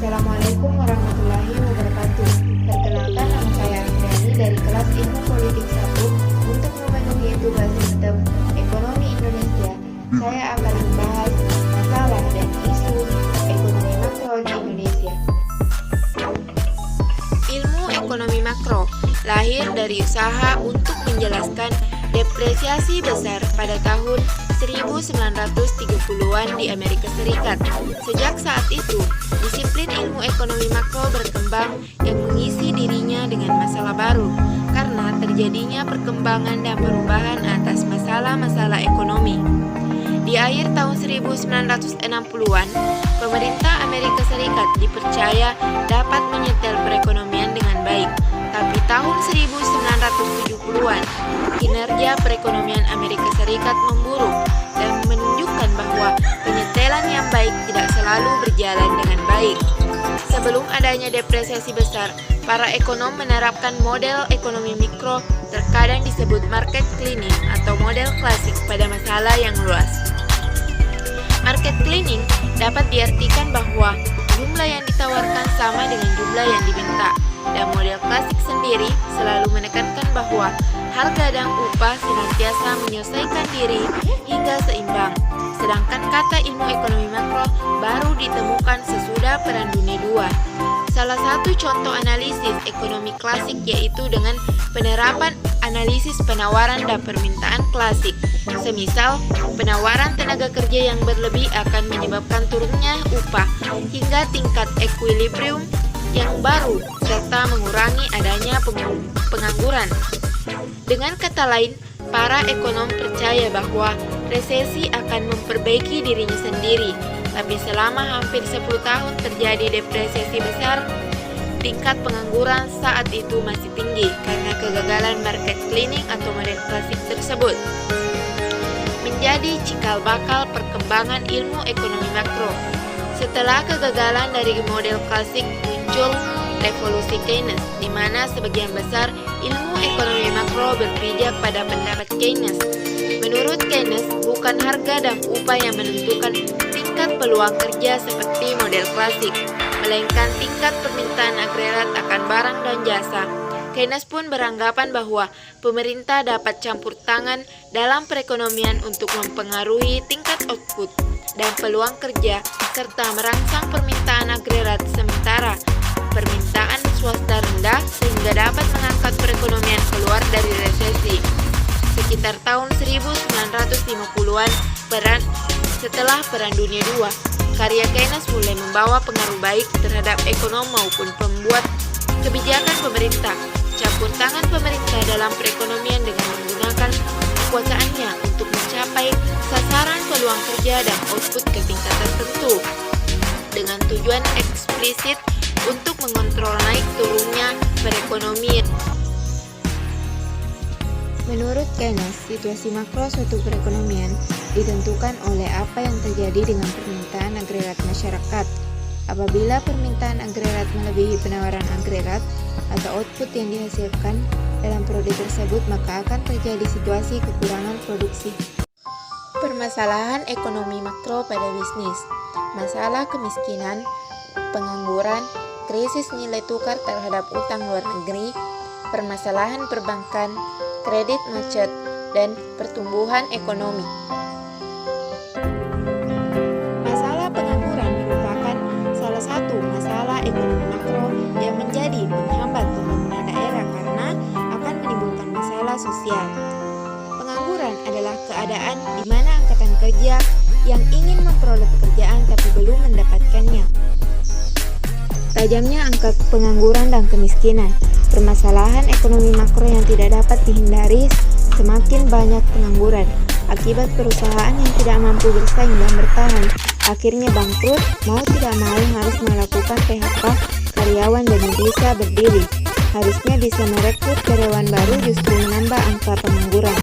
Assalamualaikum warahmatullahi wabarakatuh. Perkenalkan, nama saya Andriani dari kelas Ilmu Politik 1. Untuk memenuhi tugas sistem ekonomi Indonesia, saya akan membahas masalah dan isu ekonomi makro di Indonesia. Ilmu ekonomi makro lahir dari usaha untuk menjelaskan depresiasi besar pada tahun 1930-an di Amerika Serikat. Sejak saat itu, disiplin ilmu ekonomi makro berkembang yang mengisi dirinya dengan masalah baru karena terjadinya perkembangan dan perubahan atas masalah-masalah ekonomi. Di akhir tahun 1960-an, pemerintah Amerika Serikat dipercaya dapat menyetel perekonomian dengan baik. Tapi tahun 1970-an, kinerja perekonomian Amerika Serikat memburuk dan menunjukkan bahwa penyetelan yang baik tidak selalu berjalan dengan baik. Sebelum adanya depresiasi besar, para ekonom menerapkan model ekonomi mikro, terkadang disebut market cleaning atau model klasik pada masalah yang luas. Market cleaning dapat diartikan bahwa jumlah yang ditawarkan sama dengan jumlah yang diminta, dan model klasik sendiri selalu menekankan bahwa harga dan upah senantiasa menyelesaikan diri hingga seimbang. Sedangkan kata ilmu ekonomi makro baru ditemukan sesudah Perang Dunia II. Salah satu contoh analisis ekonomi klasik yaitu dengan penerapan analisis penawaran dan permintaan klasik. Semisal, penawaran tenaga kerja yang berlebih akan menyebabkan turunnya upah hingga tingkat equilibrium yang baru serta mengurangi adanya pengangguran. Dengan kata lain, para ekonom percaya bahwa resesi akan memperbaiki dirinya sendiri, tapi selama hampir 10 tahun terjadi depresiasi besar, tingkat pengangguran saat itu masih tinggi karena kegagalan market cleaning atau model klasik tersebut. Menjadi cikal bakal perkembangan ilmu ekonomi makro. Setelah kegagalan dari model klasik, muncul revolusi Keynes, di mana sebagian besar ilmu ekonomi makro berpijak pada pendapat Keynes. Menurut Keynes, bukan harga dan upah yang menentukan tingkat peluang kerja seperti model klasik, melainkan tingkat permintaan agregat akan barang dan jasa. Keynes pun beranggapan bahwa pemerintah dapat campur tangan dalam perekonomian untuk mempengaruhi tingkat output dan peluang kerja, serta merangsang permintaan agregat sementara permintaan swasta rendah sehingga dapat mengangkat perekonomian keluar dari resesi. Sekitar tahun 1950-an, setelah Perang Dunia II, karya Keynes mulai membawa pengaruh baik terhadap ekonom maupun pembuat kebijakan pemerintah. Campur tangan pemerintah dalam perekonomian dengan menggunakan kekuasaannya untuk mencapai sasaran peluang kerja dan output ke tingkat tertentu dengan tujuan eksplisit untuk mengontrol naik turunnya perekonomian. Menurut Keynes, situasi makro suatu perekonomian ditentukan oleh apa yang terjadi dengan permintaan agregat masyarakat. Apabila permintaan agregat melebihi penawaran agregat atau output yang dihasilkan dalam produk tersebut, maka akan terjadi situasi kekurangan produksi. Permasalahan ekonomi makro pada bisnis, masalah kemiskinan, pengangguran, krisis nilai tukar terhadap utang luar negeri, permasalahan perbankan, kredit macet, dan pertumbuhan ekonomi. Masalah pengangguran merupakan salah satu masalah ekonomi makro yang menjadi penghambat pembangunan daerah karena akan menimbulkan masalah sosial. Pengangguran adalah keadaan di mana angkatan kerja yang ingin memperoleh pekerjaan tapi belum mendapatkannya. Tajamnya angka pengangguran dan kemiskinan. Permasalahan ekonomi makro yang tidak dapat dihindari, semakin banyak pengangguran akibat perusahaan yang tidak mampu bersaing dan bertahan akhirnya bangkrut, mau tidak mau harus melakukan PHK karyawan demi bisa berdiri. Harusnya bisa merekrut karyawan baru, justru menambah angka pengangguran.